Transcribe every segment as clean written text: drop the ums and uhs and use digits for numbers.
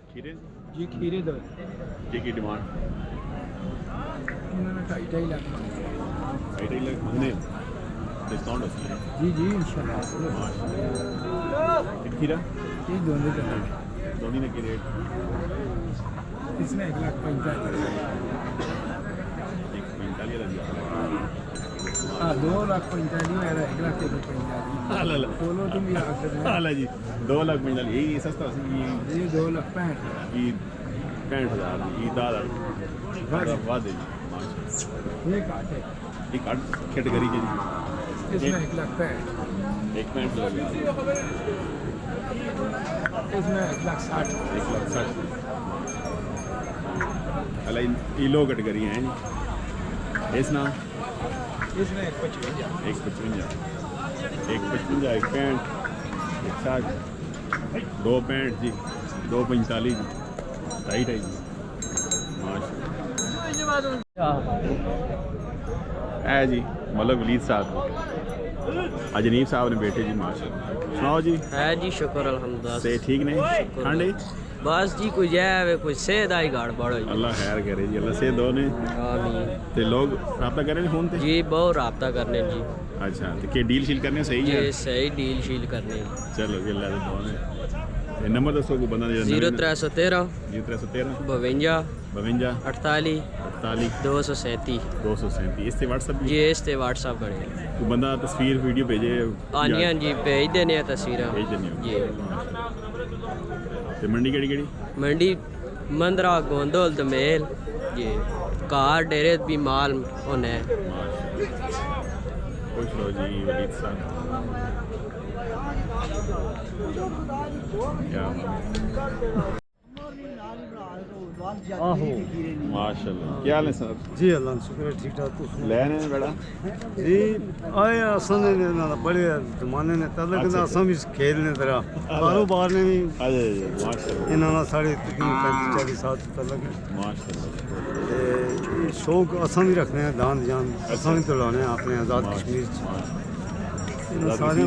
खीरे जी खीरे दो की डिमांड इन्होंने 2.5 लाख साइड लाख मंगने डिस्काउंट होती है जी जी इंशाल्लाह खीरा ये दोनों का दोनों ने के रेट इसमें 1,45,000 हाँ 2,45,000 1,45,000 बोलो तुम भी आखिर में हाला जी 2,45,000 यही सस्ता ये 2,65,000 की 65,000 की दादा वादे ये काटे ये काट कैटेगरी के इसमें 1,65,000 एक पैंट लगा इसमें 1,60,000 1,60,000 अला ये लो कैटेगरी हैं इस ना इसमें 1,55,000 एक 65 एक 60 दो 65 जी 2,45 जी 2.5 जी माशा है जी मतलब वलीद साहब अजनीब साहब ने बेटे जी माशा सुनाओ जी है जी शुक्र अल्हम्दुलिल्लाह से ठीक नहीं ठंड है बस जी कोई जाए कोई सेहत आई गाड़ बड़ो अल्लाह खैर करे जी अल्लाह से दो ने आमीन ते लोग रब्ता करें फोन पे जी बहुत राब्ता करने जी अच्छा तो के डील शील करने सही है ये सही डील शील करने चलो जी अल्लाह दे दो ने ते नंबर दसो को बंदा 0313 0313 52 52 48 48 237 237 इस ते व्हाट्सएप ये इस ते व्हाट्सएप करे को बंदा तस्वीर वीडियो भेजे हाँ जी भेज देने तस्वीर भेज देनी जी ते मंडी केड़ी मंडी मंदरा गोंदोल दमेल ये कार डेरे भी माल होने खुश रहो जी वलीद साहब माशाल्लाह क्या हाल है सर जी अल्लाह का शुक्र है ठीक ठाक तुम लेने बेड़ा जी आए असन ने ना बड़े जमाने ने तलक ना असम भी खेलने तरह कारोबार ने भी अरे माशाल्लाह इन्होंने साढ़े 35-40 साल तलक माशाल्लाह शौक असम भी रखने हैं दान जान असम भी तुलाने अपने आज़ाद कश्मीर सारे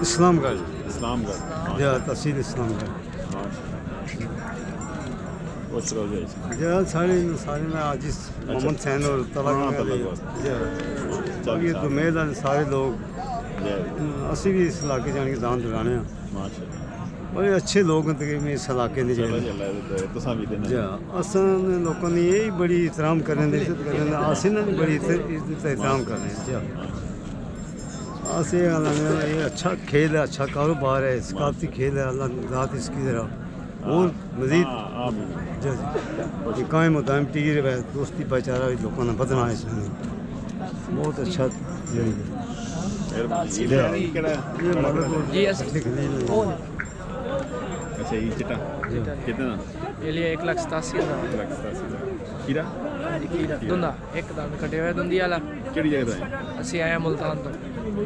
इस्लामगढ़ तहसील इस्लामगढ़ सारे में आज मोहम्मद सैन और तलक दुमेल सारे लोग असी भी इस इलाके जाने के दान दिलाने हैं बड़े अच्छे लोग हैं तकरीबन इस इलाके के असन लोगों ने यही बड़ी एहतराम करें इज्जत करें आसिन ने बड़ी इज्जत एहतराम करें आसे ये अच्छा खेल है अच्छा कारोबार है सकाफती खेल है अल्लाह रात इसकी तरह और मजीद कायम दायम टिकी रहे दोस्ती भाईचारा लोगों ने बदना है इसमें बहुत अच्छा अच्छा ये चिट्टा कितना ये लिए 1,87,000 खीरा दुंदा एक दान कटे हुए दुंदी वाला केड़ी जगह तो है ਅਸੀਂ ਆਏ ਮੁਲਤਾਨ ਤੋਂ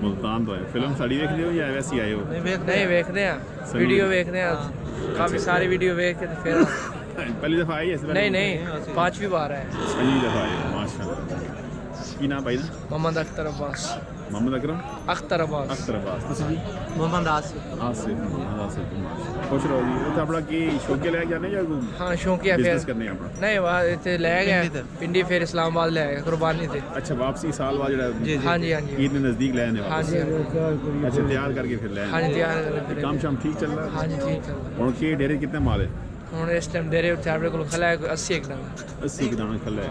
मुल्तान तो है फिल्म साड़ी देख लियो या वैसी आए हो नहीं ਵੇਖਦੇ ਆ ਵੀਡੀਓ ਵੇਖਦੇ ਆ काफी सारी वीडियो ਵੇਖ के तो फिर पहली दफा आई है नहीं पांचवी बार है पहली दफा आई माशाल्लाह की नाम भाई ना मोहम्मद अख्तर अब्बास मोहम्मद अकरम अख्तर अब्बास ਤੁਸੀਂ ਜੀ मोहम्मद आसिफ आसिफ खुश रहो जी ਉੱਥੇ ਆਪਣਾ ਕੀ ਸ਼ੌਕੇ ਲੈ ਜਾਣੇ ਜਾਂ हाँ शौकिया फिर ਬਿਜ਼ਨਸ ਕਰਨੇ ਆਪਣਾ नहीं वहाँ इतने ले गए पिंडी फिर इस्लामाबाद ले गए कुर्बानी थे अच्छा वापसी साल बाद ਜਿਹੜਾ हाँ जी ईद के नजदीक ले आने हाँ जी अच्छा तैयार करके फिर ले हाँ जी तैयार काम शाम ठीक चल रहा है हाँ जी ठीक चल रहा ਹੁਣ ਕੀ ਡੇਰੇ ਕਿੰਨੇ ਮਾਲ ਹੈ ਹੁਣ इस टाइम डेरे उत्थे अपने को खला है 80 एक डंगा 80 ਕਿ ਦਾਣਾ ਖੱਲਾ ਹੈ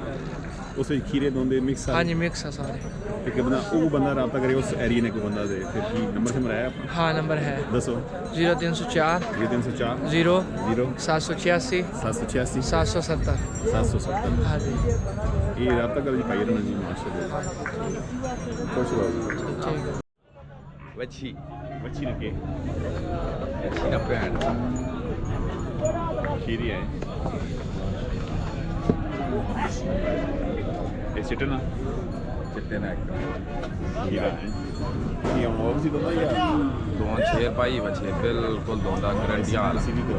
ਉਸ ਵਿੱਚ ਖੀਰੇ ਦੋਂਦੇ ਮਿਕਸ हाँ जी मिक्स है सारे ਤੇ ਕਿ ਬੰਦਾ ਉਹ ਬੰਦਾ ਰਾਬਤਾ ਕਰੇ ਉਸ ਏਰੀਆ ਨੇ ਕੋਈ ਬੰਦਾ ਦੇ ਫਿਰ ਕੀ ਨੰਬਰ ਸੇ ਮਰਾਇਆ ਆਪਣਾ हाँ नंबर है ਦੱਸੋ 0304 304 0 0 786 786 770 770 हाँ जी ये राबता कर जी भाई रहना जी माशाल्लाह खुश रहो ठीक है वच्छी बच्ची ने के वच्छी ना भैन खीरी है ये चिट्टे ना चिट्टे ना खीरा है ये हम और सी दोनों या दोन शेर पाई बचे बिल्कुल दोंदा गारंटी हाल सी भी तो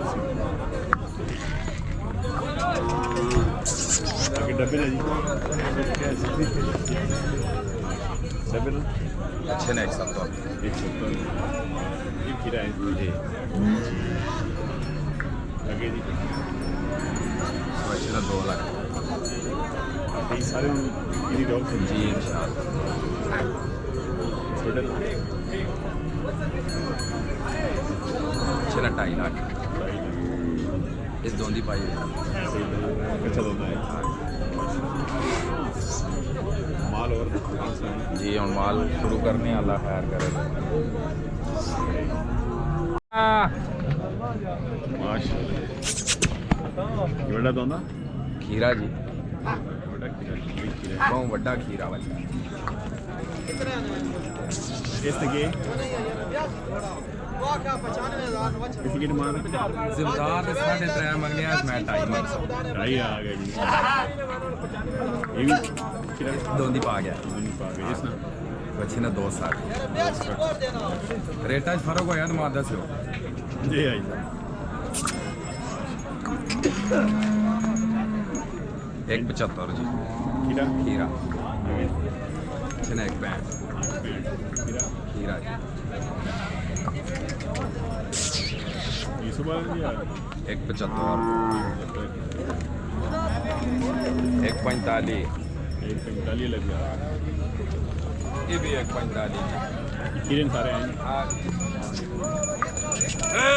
आगे डब्बे ना जी डब्बे ना अच्छे ने एक सब तो 170 ये खीरा है जी ਇਹ ਸਾਰੇ ਇਹਦੀ ਡੌਗ ਸੀ जी इंशाल्लाह ਟੋਟਲ चला 2.5 लाख इस दोंदी पाई है। अच्छा दोनों है माल और जी हम माल शुरू करने अल्लाह खैर करे। माशाल्लाह ये बड़ा दोनों खीरा जी बड़ा खीरा बहुत बड़ा खीरा बच्चा इसके किसी की डिमांड जिमदार 3.5 मंगने आज मैं 2.5 मंग सकता ढाई आ गए जी ये भी खीरा दोंदी पा गया पा गए इसना बच्चे ने 2 साल रेटा फर्क होया तो मादा से जी आई 1.75 जी खीरा खीरा छने 1.65 खीरा खीरा जी ये सुबह जी आ 1.75 1.45 145 लग गया ये भी 1.45 खीरे सारे हैं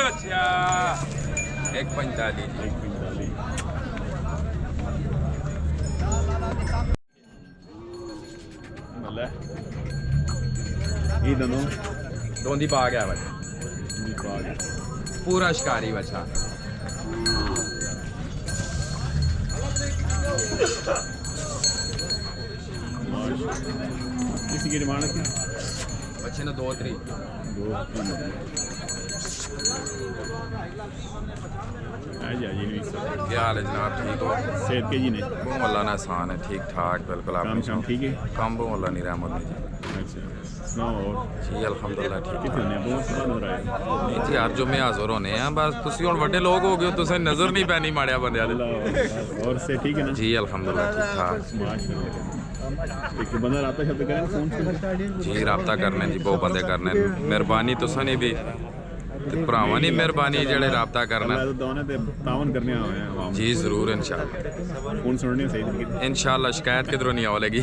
अच्छा 1.45 जी 145 ये दोनों दोंदी पा गया बच्चा पूरा शिकारी बच्चा किसी की डिमांड क्या बच्चे ने 2 3 क्या हाल है जनाब ठीक हो सेहत के जी ने बहुत अल्लाह ने आसान है ठीक ठाक बिल्कुल आप काम शाम ठीक है काम बहुत अल्लाह नहीं रहमत नहीं अच्छा सुनाओ और जी अल्हम्दुलिल्लाह ठीक कितने होने बहुत सुना हो रहा है नहीं जी हर जुम्मे हाज़र होने हैं बस तुसी हुण वड्डे लोग हो गए तुसें नज़र नहीं पैनी माड़िया बंदियां दे और से ठीक है ना जी अल्हम्दुलिल्लाह ठीक ठाक माशाल्लाह एक बंदा राता शब्द करें फोन से जी रब्ता करने जी बहुत बंदे करने मेहरबानी तुसां ने भी ते भरावां दी मेहरबानी जेड़े रब्ता करना अल्लाह दोने ते तावन करने आए हैं आवाम जी जरूर इंशाल्लाह फोन सुनने सही तरीके इंशाल्लाह शिकायत किधरों नहीं आवेगी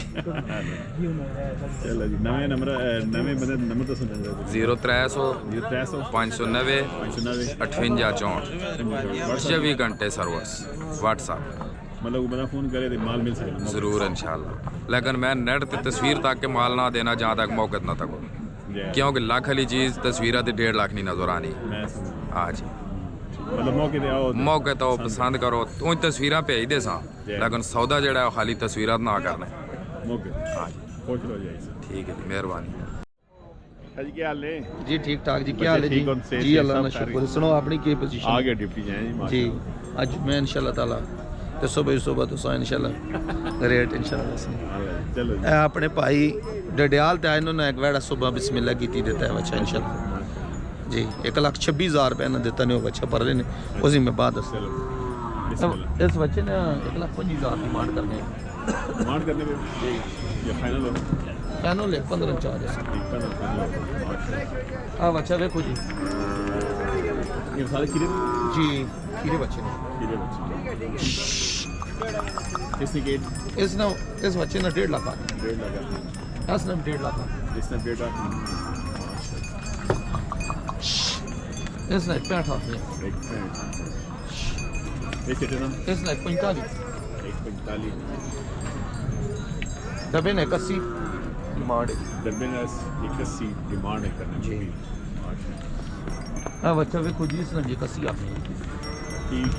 चलो जी नवे नंबर नवे बंदे नंबर तो सुन 0300 300 590 590 58 64 24 घंटे सर्विस व्हाट्सएप मतलब वो बंदा फोन करे तो माल मिल सके जरूर इंशाल्लाह लेकिन मैं नेट ते तस्वीर तक के माल ना देना जहाँ तक मौके ना तक क्योंकि लाख वाली चीज़ तस्वीर ते 1.5 लाख नहीं नजर आनी हाँ जी मतलब मौके ते आओ मौके तो पसंद करो तू तस्वीर भेज दे सा लेकिन सौदा जड़ा खाली तस्वीर ना करना मौके हाँ जी पहुंच लो जी ठीक है जी मेहरबानी जी क्या हाल है जी ठीक ठाक जी क्या हाल है जी जी अल्लाह का शुक्र है सुनो अपनी की पोजीशन आ गया डिप्टी जी जी आज मैं इंशाल्लाह ताला तो सुबह तो सा इंशाल्लाह रेट इंशाल्लाह दसने चलो जी अपने भाई डडियाल ते इन्होंने एक वेड़ा सुबह बिस्मिल्लाह की देता है बच्चा इंशाल्लाह जी 1,26,000 रुपये ने देता नहीं वो बच्चा पर रहे उसी में बाद चलो बिस्मिल्लाह इस बच्चे ने 1,25,000 डिमांड करने डिमांड करने पे ये फाइनल हो कहनो ले 15 चार है हाँ बच्चा देखो जी ये सारे खीरे जी खीरे बच्चे ने खीरे बच्चे इसने गेट इसने इस बच्चे ने 1.5 लाख 1.5 लाख इसने 1.5 लाख इसने 1.5 लाख इसने 65 लाख एक ये कितना इसने 45 145 दबे ने 81 डिमांड डब्बे ने 81 डिमांड है करने जी। की हाँ बच्चा देखो जी इसने जी 81 आप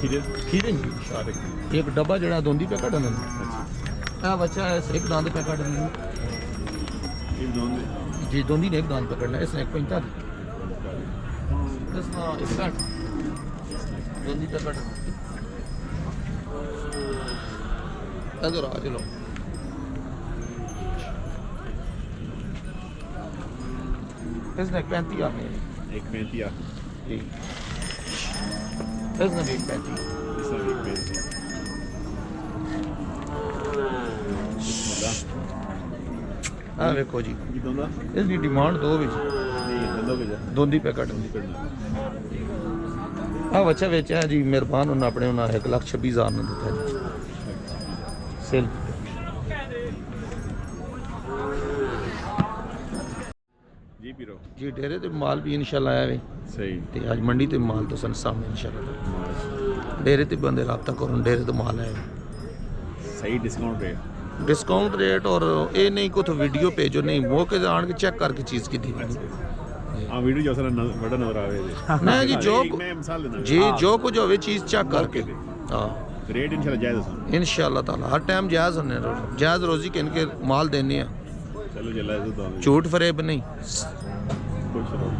खीरे खीरे जी सारे एक डब्बा जड़ा दोंदी पे कटन अच्छा हाँ बच्चा एक दांत पे कटन ये दोनों जी दोंदी ने एक दांत पकड़ना इसने 45 इसने 61 दोंदी पे कटन इधर आ चलो इसने 35 आपने एक 35 जी इसने भी 35 इसने एक 35 हाँ देखो जी ये दोनों इसकी डिमांड 2 भी नहीं दोनों के जा दोंदी पे कटन हाँ बच्चा बेचा है जी मेहरबान उन्हें अपने उन्हें 1,26,000 ने दिता जी सेल ਪੀਰੋ जी डेरे ते माल भी इंशाल्लाह आया वे ਸਹੀ ते आज मंडी ते माल तो सन सामने इंशाल्लाह डेरे ते बंदे राब्ता करन डेरे तो माल आया ਸਹੀ ਡਿਸਕਾਊਂਟ ਰੇਟ डिस्काउंट रेट और ये नहीं को तो वीडियो भेजो नहीं मौके ते आन के चेक करके चीज़ की दी ਆ ਵੀਡੀਓ ਜੋ ਸਰ ਬੜਾ ਨਜ਼ਰ ਆਵੇ मैं जी जो ਮੈਂ ਮਿਸਾਲ ਦੇਣਾ जी जो कुछ होवे चीज़ चेक करके हाँ ਰੇਟ ਇਨਸ਼ਾਅੱਲਾ ਜਾਇਜ਼ ਦੱਸੋ इंशाल्लाह ताला हर टाइम जायज़ होने जायज़ रोज़ी के इनके माल देने हैं ਚਲੋ ਜੱਲਾ ਇਹ ਤਾਂ झूठ फरेब नहीं ਖੁਸ਼ ਰਹੋ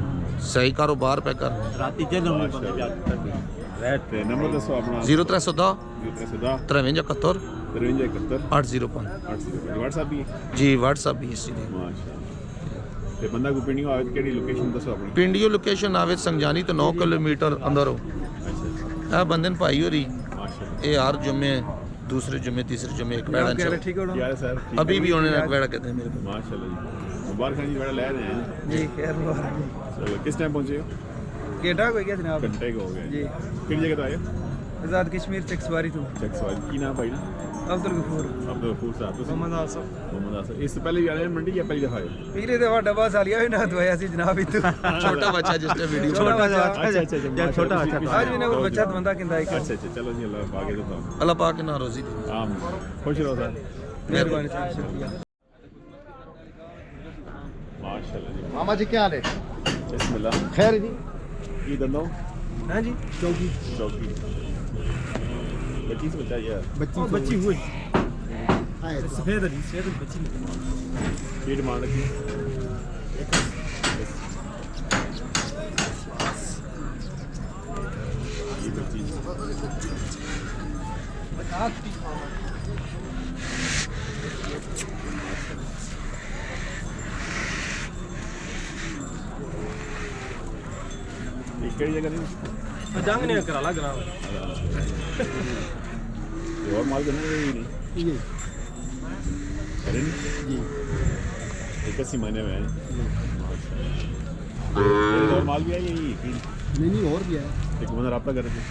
सही कारोबार पे करने ਤੇ ਨੰਬਰ ਦੱਸੋ ਆਪਣਾ 0310 0310 5371 5371 805 8 WhatsApp ਵੀ ਹੈ? जी व्हाट्सअप भी इसी दे ਮਾਸ਼ਾਅੱਲਾ ਤੇ ਬੰਦਾ ਕੋਈ ਪਿੰਡਿੰਗ ਆਵੇ ਕਿਹੜੀ ਲੋਕੇਸ਼ਨ ਦੱਸੋ ਆਪਣੀ पिंडियो लोकेशन आवे संजानी तो 9 किलोमीटर अंदर हो ਅੱਛਾ आ बंदन भाई हो रही ਮਾਸ਼ਾਅੱਲਾ ये हर जुम्मे दूसरे जुम्मे तीसरे जुम्मे एक बैड़ा चल ठीक हो ਯਾਰ ਸਰ अभी भी उन्होंने एक बैड़ा कहते हैं मेरे को ਮਾਸ਼ਾਅੱਲਾ ਜੀ ਮੁਬਾਰਕਾਂ ਜੀ ਬੜਾ ਲੈ ਰਹੇ हैं जी खैर चलो किस टाइम पहुंचे हो केटा को गया जनाब घंटे को हो गए जी किस जगह तो आए हो? आजाद कश्मीर चकसवारी तो चेक सवाल की नाम भाई ना अब्दुल गफूर अब्दुल गफूर साहब ਤੁਸੀਂ मोहम्मद आसफ मोहम्मद आसफ इससे पहले भी आए हैं मंडी या पहली दफा आए हो? पिछले दफा डब्बा सालिया भी ना दवाया सी जनाब इतु छोटा बच्चा जिसने वीडियो छोटा बच्चा अच्छा अच्छा छोटा अच्छा आज भी ना वो बच्चा बंदा किंदा एक अच्छा अच्छा चलो जी अल्लाह आगे देता हूं अल्लाह पाक ना रोजी दे आम खुश रहो सर मेहरबानी से शुक्रिया माशाल्लाह जी मामा जी क्या हाल है बिस्मिल्लाह खैर जी ये दंदो हां जी चौकी चौकी बच्ची से बच्चा यार बच्ची हुई आए सफेद अली सफेद बच्ची ये डिमांड रखी ये बच्ची ये कई जगह नहीं जंग ने करा ला ग्राम और माल करने नहीं ये अरे जी एक अस्सी महीने में है और माल भी है यही नहीं और भी है एक बंदा रब्ता कर रहे थे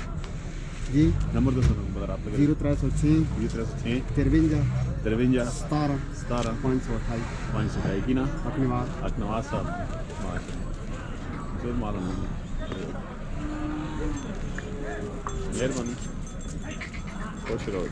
जी नंबर दो बंदा रब्ता कर 0306 0306 53 53 17 17 528 528 की ना अपनी बात अकनवाज साहब माशाल्लाह जोर मालूम नहीं मेहरबानी खुश रहो